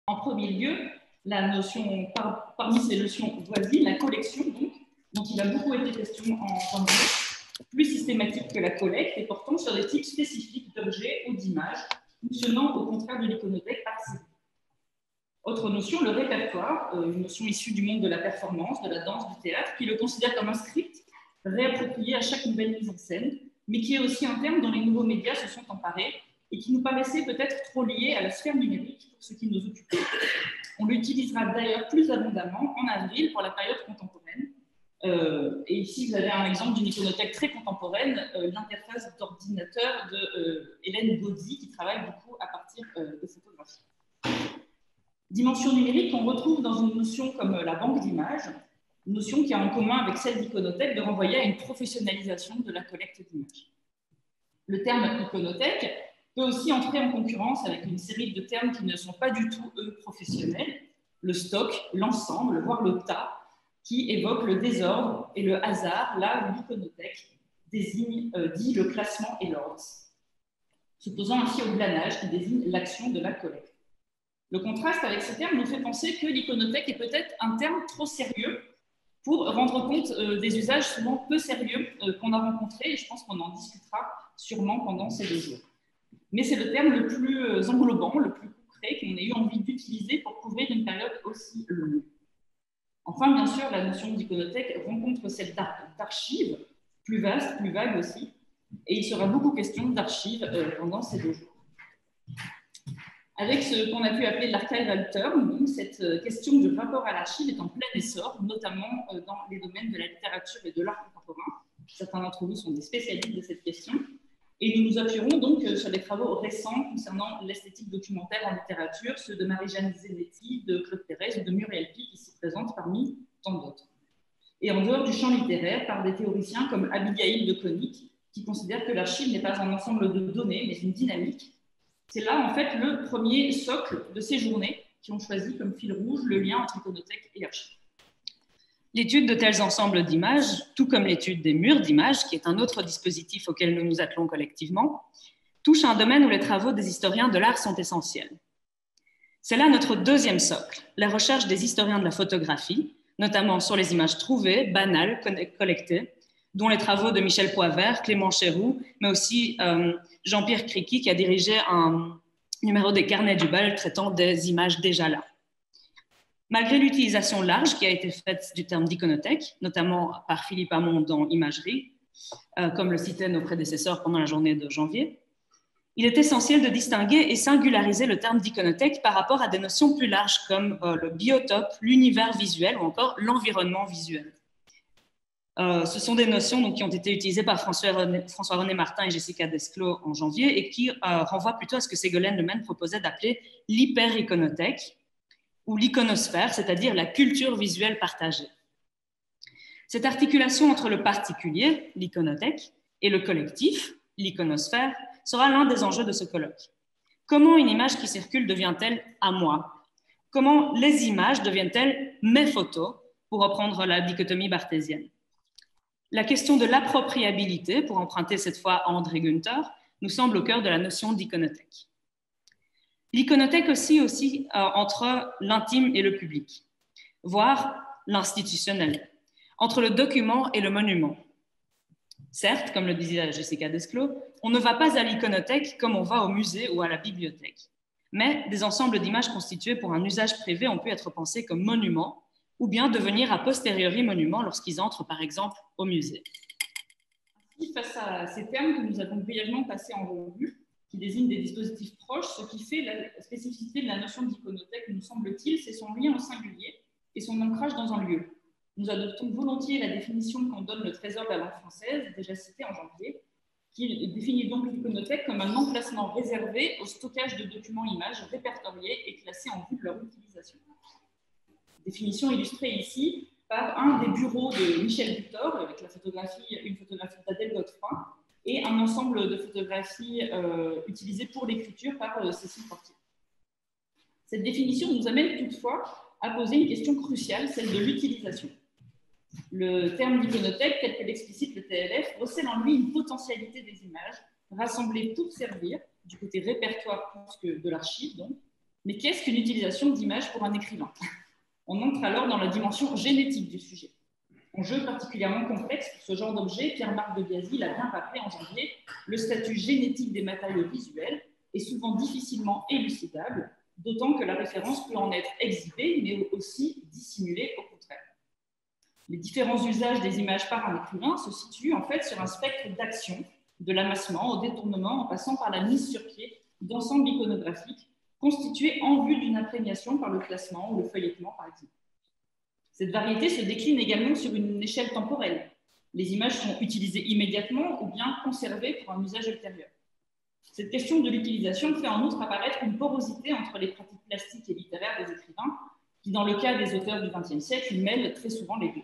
En premier lieu, la notion, parmi ces notions voisines, la collection, donc, dont il a beaucoup été question en janvier, plus systématique que la collecte et portant sur des types spécifiques d'objets ou d'images, fonctionnant au contraire de l'iconothèque par série. Autre notion, le répertoire, une notion issue du monde de la performance, de la danse, du théâtre, qui le considère comme un script réapproprié à chaque nouvelle mise en scène, mais qui est aussi un terme dont les nouveaux médias se sont emparés et qui nous paraissait peut-être trop lié à la sphère numérique pour ce qui nous occupait. On l'utilisera d'ailleurs plus abondamment en avril pour la période contemporaine. Et ici, vous avez un exemple d'une iconothèque très contemporaine, l'interface d'ordinateur de Hélène Gaudy, qui travaille beaucoup à partir de photographie. Dimension numérique qu'on retrouve dans une notion comme la banque d'images, une notion qui a en commun avec celle d'iconothèque de renvoyer à une professionnalisation de la collecte d'images. Le terme iconothèque peut aussi entrer en concurrence avec une série de termes qui ne sont pas du tout, eux, professionnels, le stock, l'ensemble, voire le tas, qui évoquent le désordre et le hasard, là où l'iconothèque désigne, dit le classement et l'ordre, s'opposant ainsi au glanage qui désigne l'action de la collecte. Le contraste avec ces termes nous fait penser que l'iconothèque est peut-être un terme trop sérieux pour rendre compte des usages souvent peu sérieux qu'on a rencontrés, et je pense qu'on en discutera sûrement pendant ces 2 jours. Mais c'est le terme le plus englobant, le plus concret qu'on ait eu envie d'utiliser pour couvrir une période aussi longue. Enfin, bien sûr, la notion d'iconothèque rencontre celle d'archives, plus vaste, plus vague aussi, et il sera beaucoup question d'archives pendant ces 2 jours. Avec ce qu'on a pu appeler l'archival term, cette question du rapport à l'archive est en plein essor, notamment dans les domaines de la littérature et de l'art contemporain. Certains d'entre vous sont des spécialistes de cette question. Et nous nous appuierons donc sur des travaux récents concernant l'esthétique documentaire en littérature, ceux de Marie-Jeanne Zenetti, de Claude Pérez ou de Muriel Pi, qui s'y présentent parmi tant d'autres. Et en dehors du champ littéraire, par des théoriciens comme Abigail de Koenig, qui considèrent que l'archive n'est pas un ensemble de données, mais une dynamique. C'est là, en fait, le premier socle de ces journées qui ont choisi comme fil rouge le lien entre iconothèque et archive. L'étude de tels ensembles d'images, tout comme l'étude des murs d'images, qui est un autre dispositif auquel nous nous attelons collectivement, touche à un domaine où les travaux des historiens de l'art sont essentiels. C'est là notre deuxième socle, la recherche des historiens de la photographie, notamment sur les images trouvées, banales, collectées, dont les travaux de Michel Poivert, Clément Chéroux, mais aussi Jean-Pierre Criqui, qui a dirigé un numéro des Carnets du Bal traitant des images déjà là. Malgré l'utilisation large qui a été faite du terme d'iconothèque, notamment par Philippe Hamon dans Imagerie, comme le citaient nos prédécesseurs pendant la journée de janvier, il est essentiel de distinguer et singulariser le terme d'iconothèque par rapport à des notions plus larges comme le biotope, l'univers visuel ou encore l'environnement visuel. Ce sont des notions donc, qui ont été utilisées par François-René Martin et Jessica Desclos en janvier et qui renvoient plutôt à ce que Ségolène Lemaine proposait d'appeler l'hyper-iconothèque ou l'iconosphère, c'est-à-dire la culture visuelle partagée. Cette articulation entre le particulier, l'iconothèque, et le collectif, l'iconosphère, sera l'un des enjeux de ce colloque. Comment une image qui circule devient-elle à moi? Comment les images deviennent-elles mes photos, pour reprendre la dichotomie barthésienne? La question de l'appropriabilité, pour emprunter cette fois à André Günther, nous semble au cœur de la notion d'iconothèque. L'iconothèque aussi entre l'intime et le public, voire l'institutionnel, entre le document et le monument. Certes, comme le disait Jessica Desclos, on ne va pas à l'iconothèque comme on va au musée ou à la bibliothèque. Mais des ensembles d'images constitués pour un usage privé ont pu être pensés comme monuments ou bien devenir a posteriori monuments lorsqu'ils entrent, par exemple, au musée. Ainsi, face à ces termes que nous avons brièvement passés en revue, qui désignent des dispositifs proches, ce qui fait la spécificité de la notion d'iconothèque, nous semble-t-il, c'est son lien au singulier et son ancrage dans un lieu. Nous adoptons volontiers la définition qu'en donne le Trésor de la langue française, déjà citée en janvier, qui définit donc l'iconothèque comme un emplacement réservé au stockage de documents images répertoriés et classés en vue de leur utilisation. Définition illustrée ici par un des bureaux de Michel Butor, avec une photographie d'Adèle Godefroy, et un ensemble de photographies utilisées pour l'écriture par Cécile Fortier. Cette définition nous amène toutefois à poser une question cruciale, celle de l'utilisation. Le terme d'iconothèque, tel que l'explicite le TLF, recèle en lui une potentialité des images, rassemblées pour servir, du côté répertoire plus que de l'archive donc, Mais qu'est-ce qu'une utilisation d'images pour un écrivain? On entre alors dans la dimension génétique du sujet. Enjeu particulièrement complexe pour ce genre d'objet, Pierre-Marc de Biasy l'a bien rappelé en janvier, le statut génétique des matériaux visuels est souvent difficilement élucidable, d'autant que la référence peut en être exhibée, mais aussi dissimulée au contraire. Les différents usages des images par un écrivain se situent en fait sur un spectre d'action, de l'amassement au détournement, en passant par la mise sur pied d'ensembles iconographiques constitués en vue d'une imprégnation par le classement ou le feuilletement, par exemple. Cette variété se décline également sur une échelle temporelle. Les images sont utilisées immédiatement ou bien conservées pour un usage ultérieur. Cette question de l'utilisation fait en outre apparaître une porosité entre les pratiques plastiques et littéraires des écrivains, qui, dans le cas des auteurs du XXe siècle, mêlent très souvent les deux.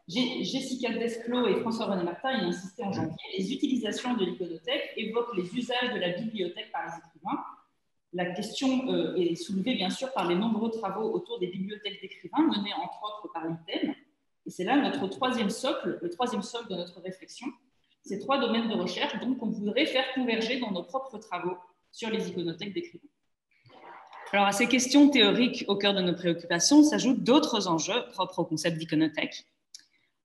Jessica Desclos et François-René Martin y insistaient en janvier. Les utilisations de l'iconothèque évoquent les usages de la bibliothèque par les écrivains. La question est soulevée bien sûr par les nombreux travaux autour des bibliothèques d'écrivains menés entre autres par l'ITEM. Et c'est là notre troisième socle, le troisième socle de notre réflexion. Ces trois domaines de recherche donc qu'on voudrait faire converger dans nos propres travaux sur les iconothèques d'écrivains. Alors à ces questions théoriques au cœur de nos préoccupations s'ajoutent d'autres enjeux propres au concept d'iconothèque.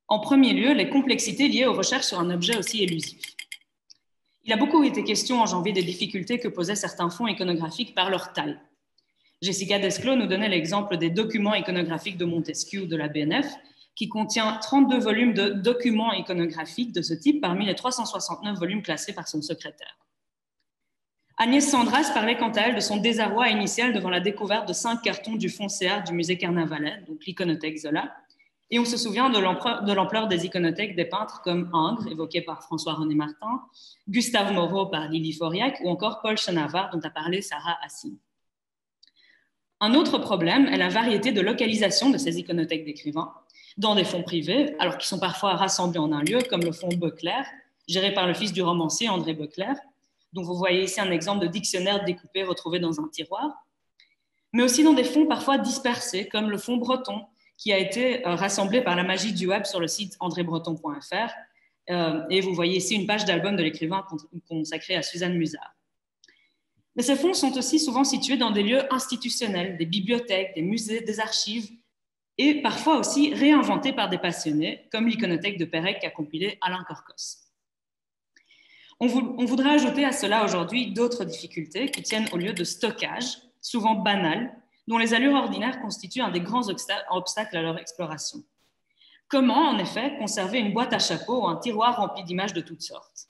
En premier lieu, les complexités liées aux recherches sur un objet aussi élusif. Il a beaucoup été question en janvier des difficultés que posaient certains fonds iconographiques par leur taille. Jessica Desclos nous donnait l'exemple des documents iconographiques de Montesquieu de la BNF, qui contient 32 volumes de documents iconographiques de ce type parmi les 369 volumes classés par son secrétaire. Agnès Sandras parlait quant à elle de son désarroi initial devant la découverte de 5 cartons du fonds CR du musée Carnavalet, donc l'iconothèque Zola. Et on se souvient de l'ampleur des iconothèques des peintres comme Ingres, évoqué par François-René Martin, Gustave Moreau par Lily Fauriac ou encore Paul Chenavard, dont a parlé Sarah Hassine. Un autre problème est la variété de localisation de ces iconothèques d'écrivains dans des fonds privés, alors qu'ils sont parfois rassemblés en un lieu, comme le fonds Beucler, géré par le fils du romancier André Beucler, dont vous voyez ici un exemple de dictionnaire découpé retrouvé dans un tiroir, mais aussi dans des fonds parfois dispersés, comme le fonds Breton, qui a été rassemblé par la magie du web sur le site andrebreton.fr. Et vous voyez ici une page d'album de l'écrivain consacrée à Suzanne Musard. Mais ces fonds sont aussi souvent situés dans des lieux institutionnels, des bibliothèques, des musées, des archives, et parfois aussi réinventés par des passionnés, comme l'iconothèque de Pérec qu'a compilé Alain Corcos. On voudrait ajouter à cela aujourd'hui d'autres difficultés qui tiennent au lieu de stockage, souvent banal, dont les allures ordinaires constituent un des grands obstacles à leur exploration. Comment, en effet, conserver une boîte à chapeau ou un tiroir rempli d'images de toutes sortes?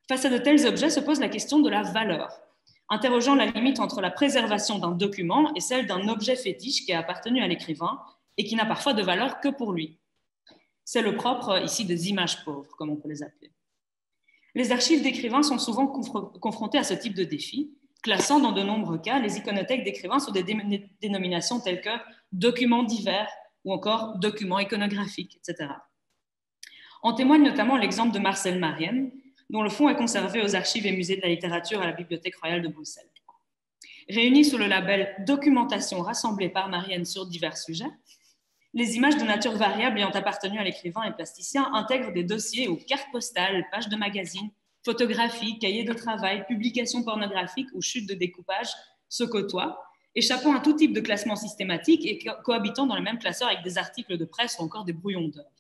Face à de tels objets se pose la question de la valeur, interrogeant la limite entre la préservation d'un document et celle d'un objet fétiche qui a appartenu à l'écrivain et qui n'a parfois de valeur que pour lui. C'est le propre ici des images pauvres, comme on peut les appeler. Les archives d'écrivains sont souvent confrontées à ce type de défi, classant dans de nombreux cas les iconothèques d'écrivains sous des dénominations telles que documents divers ou encore documents iconographiques, etc. En témoigne notamment l'exemple de Marcel Marienne, dont le fonds est conservé aux archives et musées de la littérature à la Bibliothèque royale de Bruxelles. Réunis sous le label Documentation rassemblée par Marienne sur divers sujets, les images de nature variable ayant appartenu à l'écrivain et plasticien intègrent des dossiers ou cartes postales, pages de magazines, photographies, cahiers de travail, publications pornographiques ou chutes de découpage se côtoient, échappant à tout type de classement systématique et cohabitant dans le même classeur avec des articles de presse ou encore des brouillons d'œuvres.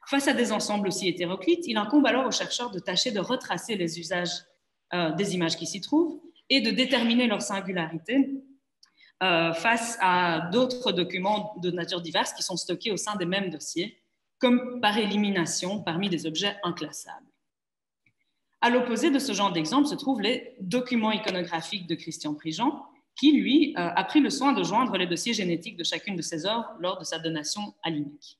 Face à des ensembles aussi hétéroclites, il incombe alors aux chercheurs de tâcher de retracer les usages des images qui s'y trouvent et de déterminer leur singularité face à d'autres documents de nature diverse qui sont stockés au sein des mêmes dossiers, comme par élimination parmi des objets inclassables. À l'opposé de ce genre d'exemple se trouvent les documents iconographiques de Christian Prigent, qui, lui, a pris le soin de joindre les dossiers génétiques de chacune de ses œuvres lors de sa donation à l'INEC.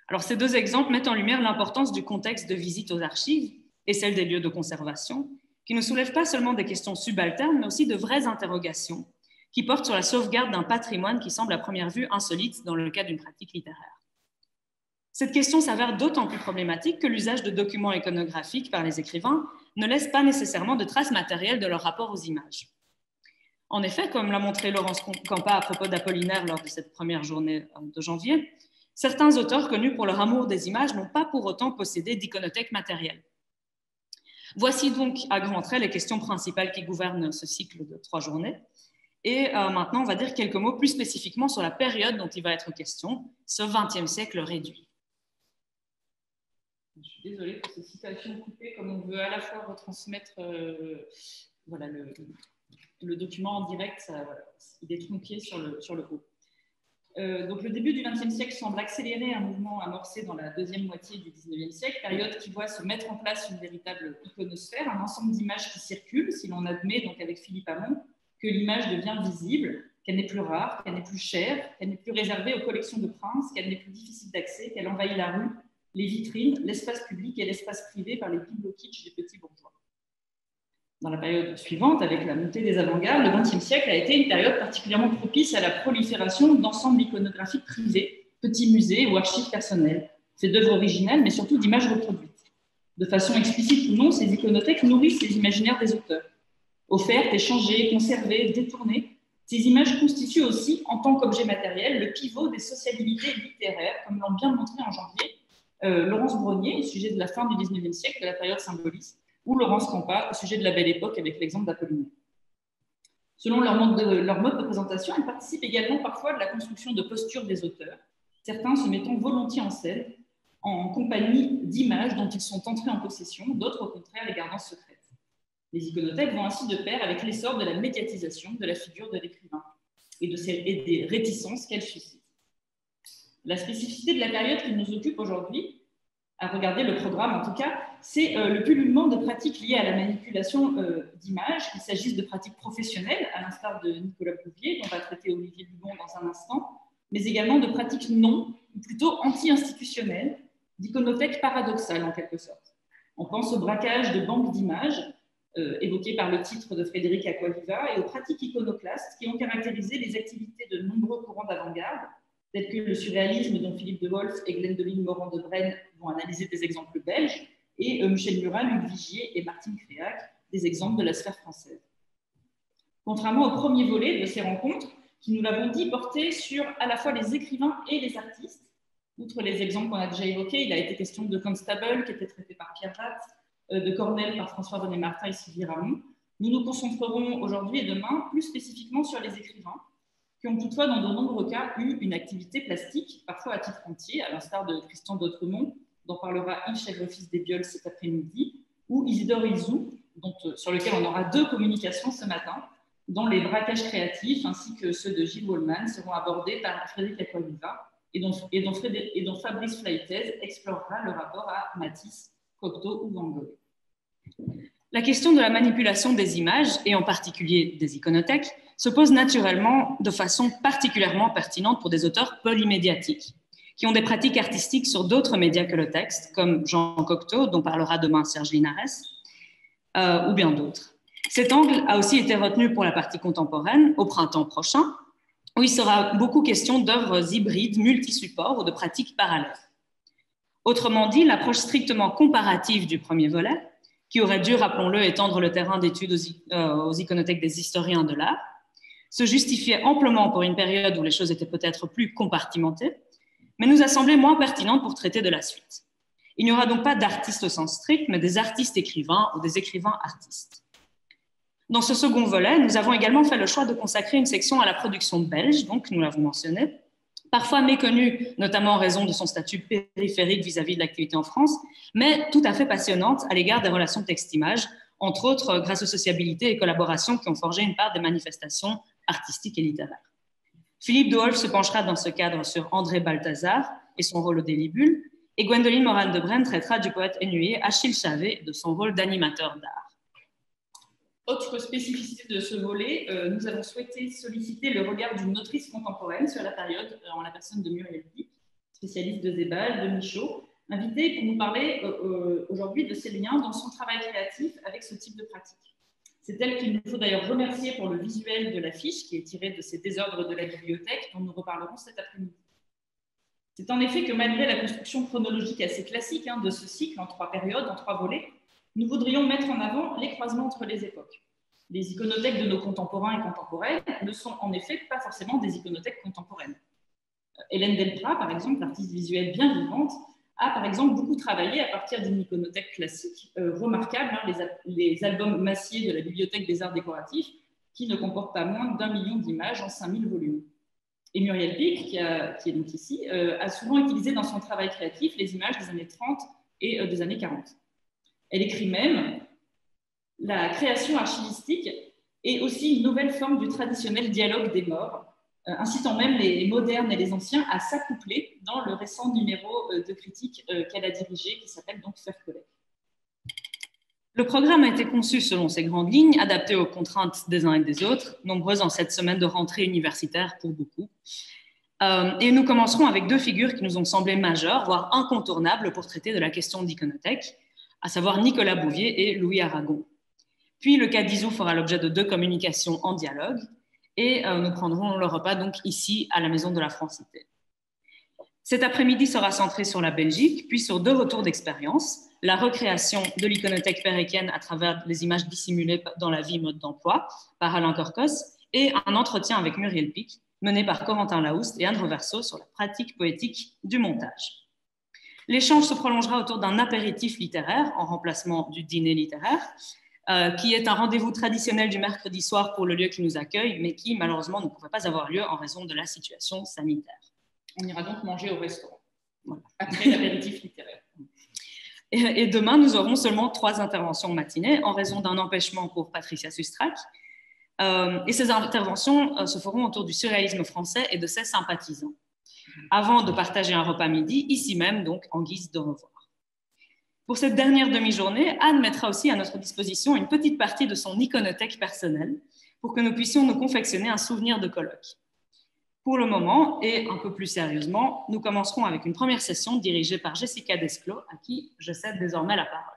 Alors, ces deux exemples mettent en lumière l'importance du contexte de visite aux archives et celle des lieux de conservation, qui ne soulèvent pas seulement des questions subalternes, mais aussi de vraies interrogations qui portent sur la sauvegarde d'un patrimoine qui semble à première vue insolite dans le cas d'une pratique littéraire. Cette question s'avère d'autant plus problématique que l'usage de documents iconographiques par les écrivains ne laisse pas nécessairement de traces matérielles de leur rapport aux images. En effet, comme l'a montré Laurence Campa à propos d'Apollinaire lors de cette première journée de janvier, certains auteurs connus pour leur amour des images n'ont pas pour autant possédé d'iconothèque matérielle. Voici donc à grands traits les questions principales qui gouvernent ce cycle de 3 journées. Et maintenant, on va dire quelques mots plus spécifiquement sur la période dont il va être question, ce XXe siècle réduit. Je suis désolée pour ces citations coupées, comme on veut à la fois retransmettre voilà, le document en direct, ça, voilà, il est tronqué sur le haut. Donc le début du XXe siècle semble accélérer un mouvement amorcé dans la deuxième moitié du XIXe siècle, période qui voit se mettre en place une véritable iconosphère, un ensemble d'images qui circulent, si l'on admet, donc avec Philippe Hamon, que l'image devient visible, qu'elle n'est plus rare, qu'elle n'est plus chère, qu'elle n'est plus réservée aux collections de princes, qu'elle n'est plus difficile d'accès, qu'elle envahit la rue, les vitrines, l'espace public et l'espace privé par les bibelots kitsch des petits bourgeois. Dans la période suivante, avec la montée des avant-gardes, le XXe siècle a été une période particulièrement propice à la prolifération d'ensembles iconographiques privés, petits musées ou archives personnelles, faits d'œuvres originelles, mais surtout d'images reproduites. De façon explicite ou non, ces iconothèques nourrissent les imaginaires des auteurs. Offertes, échangées, conservées, détournées, ces images constituent aussi, en tant qu'objet matériel, le pivot des sociabilités littéraires, comme l'ont bien montré en janvier Laurence Brognier, au sujet de la fin du XIXe siècle, de la période symboliste, ou Laurence Campa, au sujet de la Belle Époque, avec l'exemple d'Apollinaire. Selon leur mode de présentation, elles participent également parfois de la construction de postures des auteurs, certains se mettant volontiers en scène, en compagnie d'images dont ils sont entrés en possession, d'autres au contraire les gardant secrètes. Les iconothèques vont ainsi de pair avec l'essor de la médiatisation de la figure de l'écrivain et des réticences qu'elle suscite. La spécificité de la période qui nous occupe aujourd'hui, à regarder le programme en tout cas, c'est le pullulement de pratiques liées à la manipulation d'images, qu'il s'agisse de pratiques professionnelles, à l'instar de Nicolas Bouvier, dont va traiter Olivier Dubon dans un instant, mais également de pratiques non, ou plutôt anti-institutionnelles, d'iconothèques paradoxales en quelque sorte. On pense au braquage de banques d'images, évoqué par le titre de Frédéric Acquaviva, et aux pratiques iconoclastes qui ont caractérisé les activités de nombreux courants d'avant-garde, tels que le surréalisme dont Philippe de Wolf et Gwendoline Morand de Brenne vont analyser des exemples belges, et Michel Murat, Luc Vigier et Martine Créac, des exemples de la sphère française. Contrairement au premier volet de ces rencontres, qui, nous l'avons dit, portaient sur à la fois les écrivains et les artistes. Outre les exemples qu'on a déjà évoqués, il a été question de Constable, qui était traité par Pierre Ratt, de Cornell par François-René Martin et Sylvie Ramon. Nous nous concentrerons aujourd'hui et demain plus spécifiquement sur les écrivains, qui ont toutefois dans de nombreux cas eu une activité plastique, parfois à titre entier, à l'instar de Tristan d'Autremont, dont parlera Yves Chèvrefils-Desbioles cet après-midi, ou Isidore Izou, sur lequel on aura 2 communications ce matin, dont les braquages créatifs ainsi que ceux de Gilles Wallman seront abordés par Frédéric Acquaviva et dont Fabrice Flaitez explorera le rapport à Matisse, Cocteau ou Van Gogh. La question de la manipulation des images, et en particulier des iconothèques, se pose naturellement de façon particulièrement pertinente pour des auteurs polymédiatiques, qui ont des pratiques artistiques sur d'autres médias que le texte, comme Jean Cocteau, dont parlera demain Serge Linares, ou bien d'autres. Cet angle a aussi été retenu pour la partie contemporaine, au printemps prochain, où il sera beaucoup question d'œuvres hybrides, multi-supports ou de pratiques parallèles. Autrement dit, l'approche strictement comparative du premier volet, qui aurait dû, rappelons-le, étendre le terrain d'étude aux iconothèques des historiens de l'art, se justifiait amplement pour une période où les choses étaient peut-être plus compartimentées, mais nous a semblé moins pertinente pour traiter de la suite. Il n'y aura donc pas d'artistes au sens strict, mais des artistes écrivains ou des écrivains artistes. Dans ce second volet, nous avons également fait le choix de consacrer une section à la production belge, donc nous l'avons mentionné, parfois méconnue, notamment en raison de son statut périphérique vis-à-vis de l'activité en France, mais tout à fait passionnante à l'égard des relations texte-image, entre autres grâce aux sociabilités et collaborations qui ont forgé une part des manifestations artistiques et littéraires. Philippe de Wolf se penchera dans ce cadre sur André Balthazar et son rôle au Délibule, et Gwendoline Morand de Brenne traitera du poète ennuyé Achille Chavet de son rôle d'animateur d'art. Autre spécificité de ce volet, nous avons souhaité solliciter le regard d'une autrice contemporaine sur la période, en la personne de Muriel Dick, spécialiste de Zébal, de Michaud, invitée pour nous parler aujourd'hui de ses liens dans son travail créatif avec ce type de pratique. C'est elle qu'il nous faut d'ailleurs remercier pour le visuel de l'affiche qui est tiré de ces désordres de la bibliothèque dont nous reparlerons cet après-midi. C'est en effet que malgré la construction chronologique assez classique de ce cycle en 3 périodes, en 3 volets, nous voudrions mettre en avant les croisements entre les époques. Les iconothèques de nos contemporains et contemporaines ne sont en effet pas forcément des iconothèques contemporaines. Hélène Delprat, par exemple, artiste visuelle bien vivante, a par exemple beaucoup travaillé à partir d'une iconothèque classique remarquable, hein, les albums Massier de la Bibliothèque des Arts Décoratifs, qui ne comportent pas moins d'1 million d'images en 5000 volumes. Et Muriel Pic, qui est donc ici, a souvent utilisé dans son travail créatif les images des années 30 et des années 40. Elle écrit même « La création archivistique est aussi une nouvelle forme du traditionnel dialogue des morts, incitant même les modernes et les anciens à s'accoupler dans le récent numéro de critique qu'elle a dirigé, qui s'appelle donc Faire collègue. Le programme a été conçu selon ces grandes lignes, adapté aux contraintes des uns et des autres, nombreuses en cette semaine de rentrée universitaire pour beaucoup. Et nous commencerons avec deux figures qui nous ont semblé majeures, voire incontournables pour traiter de la question d'iconothèque, à savoir Nicolas Bouvier et Louis Aragon. Puis le cas d'Isou fera l'objet de deux communications en dialogue, et nous prendrons le repas donc ici à la Maison de la Francité. Cet après-midi sera centré sur la Belgique, puis sur deux retours d'expérience, la recréation de l'iconothèque péréquienne à travers les images dissimulées dans la vie mode d'emploi par Alain Corcos, et un entretien avec Muriel Pic, mené par Corentin Laoust et Anne Reverso sur la pratique poétique du montage. L'échange se prolongera autour d'un apéritif littéraire, en remplacement du dîner littéraire, qui est un rendez-vous traditionnel du mercredi soir pour le lieu qui nous accueille, mais qui malheureusement ne pouvait pas avoir lieu en raison de la situation sanitaire. On ira donc manger au restaurant, voilà, après l'apéritif littéraire. Et demain, nous aurons seulement 3 interventions matinée en raison d'un empêchement pour Patricia Sustrac. Et ces interventions se feront autour du surréalisme français et de ses sympathisants, avant de partager un repas midi, ici même, donc en guise de revoir. Pour cette dernière demi-journée, Anne mettra aussi à notre disposition une petite partie de son iconothèque personnelle pour que nous puissions nous confectionner un souvenir de colloque. Pour le moment, et un peu plus sérieusement, nous commencerons avec une première session dirigée par Jessica Desclos, à qui je cède désormais la parole.